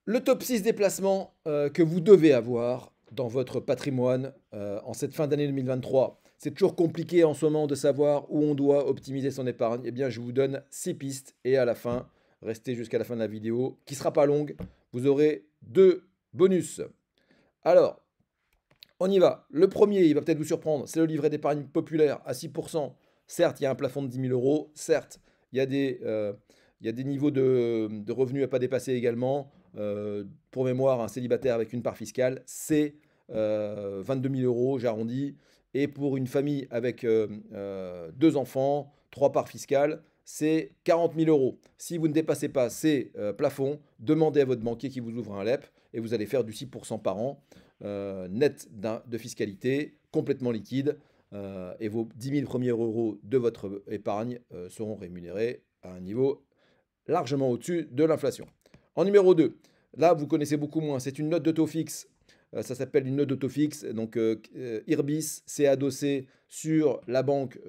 Le top 6 des placements que vous devez avoir dans votre patrimoine en cette fin d'année 2023. C'est toujours compliqué en ce moment de savoir où on doit optimiser son épargne. Eh bien, je vous donne 6 pistes et à la fin, restez jusqu'à la fin de la vidéo, qui ne sera pas longue, vous aurez 2 bonus. Alors, on y va. Le premier, il va peut-être vous surprendre, c'est le livret d'épargne populaire à 6%. Certes, il y a un plafond de 10 000 euros. Certes, il y a des niveaux de revenus à ne pas dépasser également. Pour mémoire, un célibataire avec une part fiscale, c'est 22 000 euros, j'arrondis. Et pour une famille avec deux enfants, trois parts fiscales, c'est 40 000 euros. Si vous ne dépassez pas ces plafonds, demandez à votre banquier qui vous ouvre un LEP et vous allez faire du 6% par an net de fiscalité, complètement liquide, et vos 10 000 premiers euros de votre épargne seront rémunérés à un niveau largement au-dessus de l'inflation. En numéro 2, là vous connaissez beaucoup moins, c'est une note de taux fixe. Ça s'appelle une note de taux fixe. Donc Irbis, c'est adossé sur la banque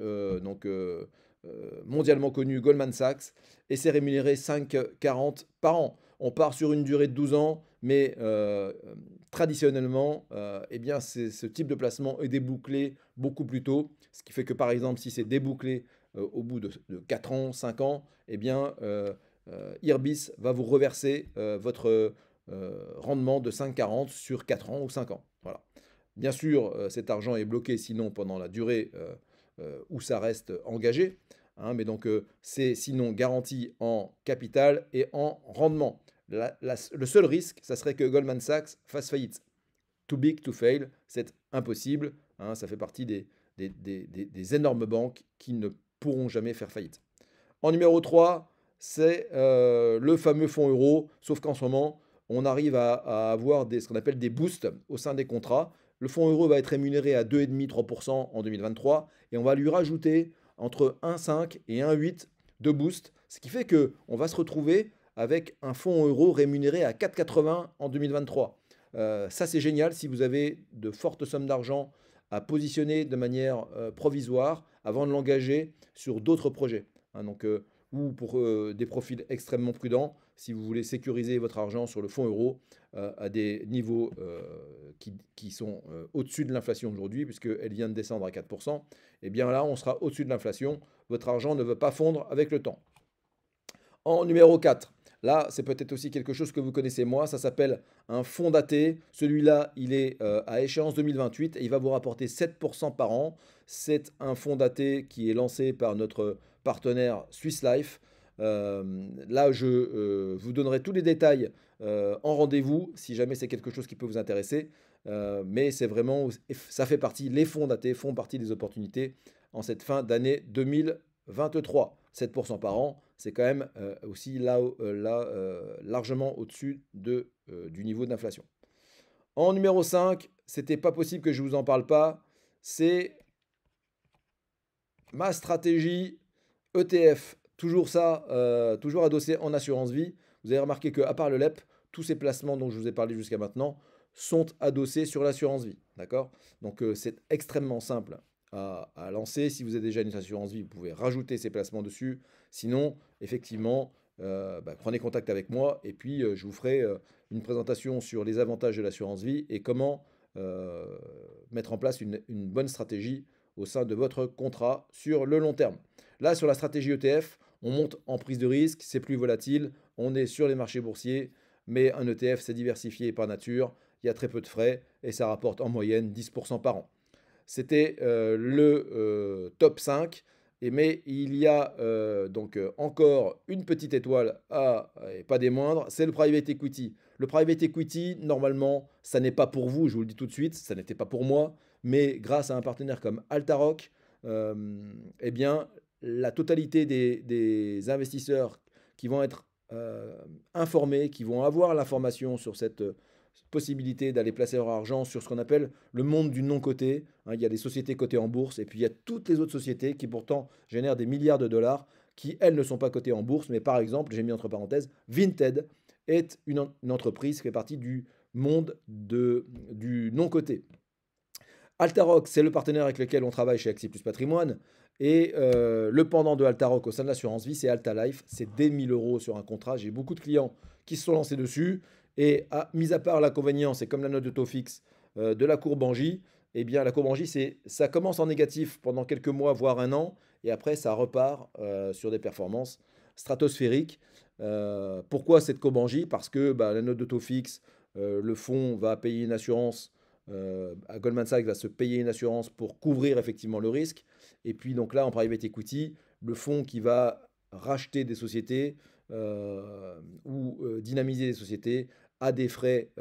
mondialement connue Goldman Sachs et c'est rémunéré 5,40 par an. On part sur une durée de 12 ans, mais traditionnellement, eh bien, ce type de placement est débouclé beaucoup plus tôt. Ce qui fait que par exemple, si c'est débouclé au bout de 4 ans, 5 ans, eh bien, Irbis va vous reverser votre rendement de 5,40 sur 4 ans ou 5 ans. Voilà. Bien sûr, cet argent est bloqué sinon pendant la durée où ça reste engagé. Hein, mais donc, c'est sinon garanti en capital et en rendement. Le seul risque, ça serait que Goldman Sachs fasse faillite. Too big to fail, c'est impossible. Hein, ça fait partie des énormes banques qui ne pourront jamais faire faillite. En numéro 3, c'est le fameux fonds euro, sauf qu'en ce moment, on arrive à avoir ce qu'on appelle des boosts au sein des contrats. Le fonds euro va être rémunéré à 2,5-3% en 2023 et on va lui rajouter entre 1,5 et 1,8 de boost, ce qui fait qu'on va se retrouver avec un fonds euro rémunéré à 4,80 en 2023. Ça, c'est génial si vous avez de fortes sommes d'argent à positionner de manière provisoire avant de l'engager sur d'autres projets. Hein, donc, ou pour des profils extrêmement prudents, si vous voulez sécuriser votre argent sur le fonds euro à des niveaux qui sont au-dessus de l'inflation aujourd'hui, puisqu'elle vient de descendre à 4%, et bien là, on sera au-dessus de l'inflation. Votre argent ne veut pas fondre avec le temps. En numéro 4, là, c'est peut-être aussi quelque chose que vous connaissez moins, ça s'appelle un fonds daté. Celui-là, il est à échéance 2028 et il va vous rapporter 7% par an. C'est un fonds daté qui est lancé par notre partenaire Swiss Life. Là, je vous donnerai tous les détails en rendez-vous si jamais c'est quelque chose qui peut vous intéresser. Mais c'est vraiment, ça fait partie, les fonds datés font partie des opportunités en cette fin d'année 2023. 7% par an, c'est quand même aussi largement au-dessus du niveau d'inflation. En numéro 5, c'était pas possible que je ne vous en parle pas, c'est ma stratégie ETF. Toujours ça, toujours adossé en assurance vie. Vous avez remarqué qu'à part le LEP, tous ces placements dont je vous ai parlé jusqu'à maintenant sont adossés sur l'assurance vie. D'accord? Donc c'est extrêmement simple à lancer. Si vous avez déjà une assurance vie, vous pouvez rajouter ces placements dessus. Sinon, effectivement, prenez contact avec moi et puis je vous ferai une présentation sur les avantages de l'assurance vie et comment mettre en place une bonne stratégie au sein de votre contrat sur le long terme. Là, sur la stratégie ETF, on monte en prise de risque, c'est plus volatile, on est sur les marchés boursiers, mais un ETF, c'est diversifié par nature, il y a très peu de frais et ça rapporte en moyenne 10% par an. C'était le top 5. Mais il y a donc encore une petite étoile et pas des moindres, c'est le private equity. Le private equity, normalement, ça n'est pas pour vous, je vous le dis tout de suite, ça n'était pas pour moi, mais grâce à un partenaire comme Altaroc, eh bien, la totalité des investisseurs qui vont être informés, qui vont avoir l'information sur cette possibilité d'aller placer leur argent sur ce qu'on appelle le monde du non-coté. Hein, il y a des sociétés cotées en bourse et puis il y a toutes les autres sociétés qui pourtant génèrent des milliards de dollars qui, elles, ne sont pas cotées en bourse. Mais par exemple, j'ai mis entre parenthèses, Vinted est une entreprise qui fait partie du monde du non-coté. Altaroc, c'est le partenaire avec lequel on travaille chez Axie Plus Patrimoine. Et le pendant de Altaroc au sein de l'assurance vie, c'est Alta Life. C'est dès 1000 euros sur un contrat. J'ai beaucoup de clients qui se sont lancés dessus. Et mis à part l'inconvénient, c'est comme la note de taux fixe de la courbe en J, eh bien la courbe en J, ça commence en négatif pendant quelques mois, voire un an, et après ça repart sur des performances stratosphériques. Pourquoi cette courbe en J? Parce que bah, la note de taux fixe, le fonds va payer une assurance, à Goldman Sachs va se payer une assurance pour couvrir effectivement le risque. Et puis donc là, en private equity, le fonds qui va racheter des sociétés ou dynamiser des sociétés a des frais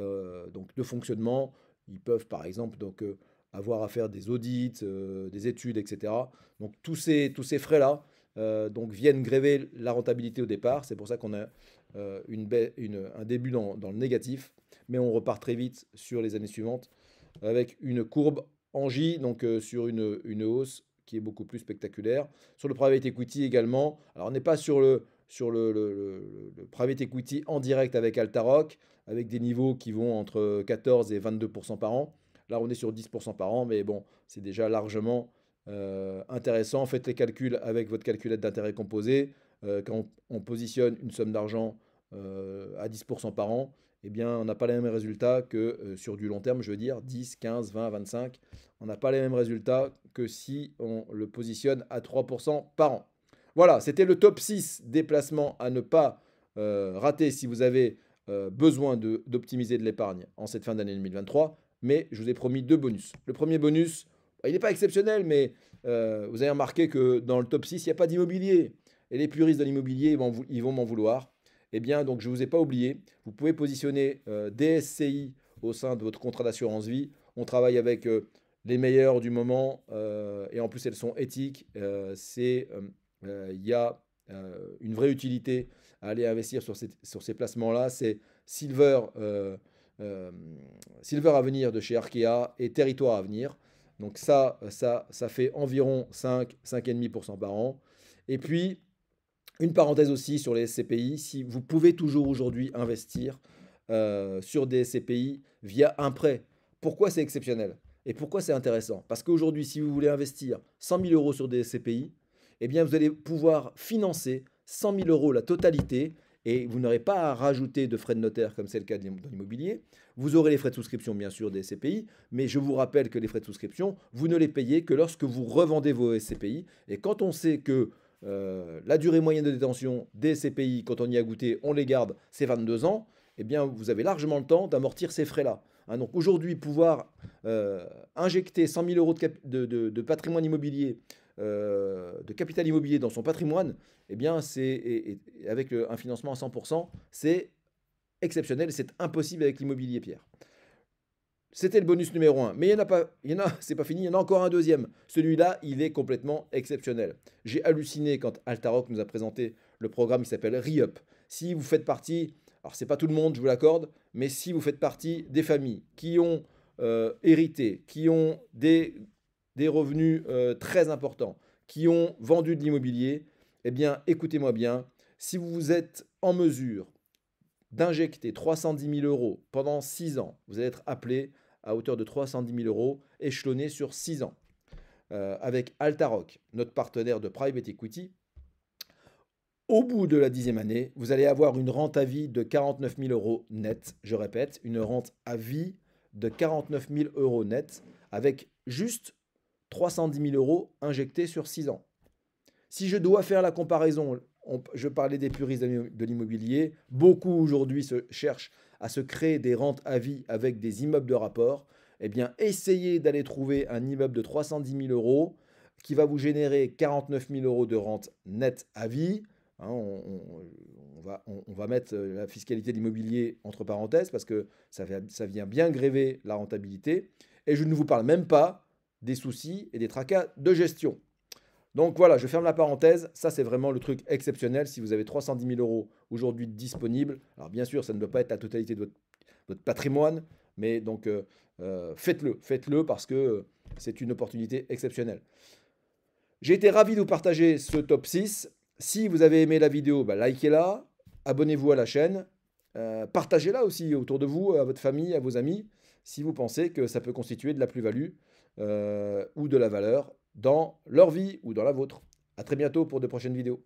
donc de fonctionnement. Ils peuvent par exemple donc, avoir à faire des audits, des études, etc. Donc tous ces frais-là donc viennent gréver la rentabilité au départ. C'est pour ça qu'on a un début dans le négatif, mais on repart très vite sur les années suivantes avec une courbe en J, donc sur une hausse qui est beaucoup plus spectaculaire. Sur le private equity également, alors on n'est pas sur le private equity en direct avec Altaroc, avec des niveaux qui vont entre 14 et 22% par an. Là, on est sur 10% par an, mais bon, c'est déjà largement intéressant. Faites les calculs avec votre calculette d'intérêt composé. Quand on positionne une somme d'argent à 10% par an, eh bien, on n'a pas les mêmes résultats que sur du long terme, je veux dire 10, 15, 20, 25. On n'a pas les mêmes résultats que si on le positionne à 3% par an. Voilà, c'était le top 6 des placements à ne pas rater si vous avez besoin d'optimiser de l'épargne en cette fin d'année 2023. Mais je vous ai promis deux bonus. Le premier bonus, il n'est pas exceptionnel, mais vous avez remarqué que dans le top 6, il n'y a pas d'immobilier. Et les puristes de l'immobilier, ils vont m'en vouloir. Eh bien, donc je ne vous ai pas oublié. Vous pouvez positionner des SCI au sein de votre contrat d'assurance vie. On travaille avec les meilleurs du moment et en plus elles sont éthiques. Il y a une vraie utilité à aller investir sur ces placements-là. C'est Silver, Silver Avenir de chez Arkea et Territoire Avenir. Donc ça fait environ 5,5% par an. Et puis, une parenthèse aussi sur les SCPI, si vous pouvez toujours aujourd'hui investir sur des SCPI via un prêt. Pourquoi c'est exceptionnel? Et pourquoi c'est intéressant? Parce qu'aujourd'hui, si vous voulez investir 100 000 euros sur des SCPI, eh bien vous allez pouvoir financer 100 000 euros la totalité et vous n'aurez pas à rajouter de frais de notaire comme c'est le cas dans l'immobilier. Vous aurez les frais de souscription bien sûr des SCPI, mais je vous rappelle que les frais de souscription, vous ne les payez que lorsque vous revendez vos SCPI. Et quand on sait que la durée moyenne de détention des SCPI, quand on y a goûté, on les garde, c'est 22 ans, eh bien vous avez largement le temps d'amortir ces frais-là. Hein, donc aujourd'hui, pouvoir injecter 100 000 euros de patrimoine immobilier, de capital immobilier dans son patrimoine, eh bien avec un financement à 100%, c'est exceptionnel, c'est impossible avec l'immobilier, Pierre. C'était le bonus numéro 1. Mais c'est pas fini, il y en a encore un deuxième. Celui-là, il est complètement exceptionnel. J'ai halluciné quand Altaroc nous a présenté le programme qui s'appelle Re-Up. Si vous faites partie, alors c'est pas tout le monde, je vous l'accorde, mais si vous faites partie des familles qui ont hérité, qui ont des revenus très importants, qui ont vendu de l'immobilier, eh bien, écoutez-moi bien, si vous êtes en mesure d'injecter 310 000 euros pendant 6 ans, vous allez être appelé à hauteur de 310 000 euros échelonnés sur 6 ans. Avec Altaroc, notre partenaire de private equity, au bout de la 10e année, vous allez avoir une rente à vie de 49 000 euros net. Je répète, une rente à vie de 49 000 euros net avec juste 310 000 euros injectés sur 6 ans. Si je dois faire la comparaison, je parlais des puristes de l'immobilier, beaucoup aujourd'hui cherchent à se créer des rentes à vie avec des immeubles de rapport. Eh bien, essayez d'aller trouver un immeuble de 310 000 euros qui va vous générer 49 000 euros de rente nette à vie. Hein, on va mettre la fiscalité de l'immobilier entre parenthèses parce que ça vient bien gréver la rentabilité. Et je ne vous parle même pas des soucis et des tracas de gestion. Donc voilà, je ferme la parenthèse. Ça, c'est vraiment le truc exceptionnel. Si vous avez 310 000 euros aujourd'hui disponibles, alors bien sûr, ça ne doit pas être la totalité de votre patrimoine, mais donc faites-le parce que c'est une opportunité exceptionnelle. J'ai été ravi de vous partager ce top 6. Si vous avez aimé la vidéo, likez-la, abonnez-vous à la chaîne, partagez-la aussi autour de vous, à votre famille, à vos amis, si vous pensez que ça peut constituer de la plus-value ou de la valeur dans leur vie ou dans la vôtre. À très bientôt pour de prochaines vidéos.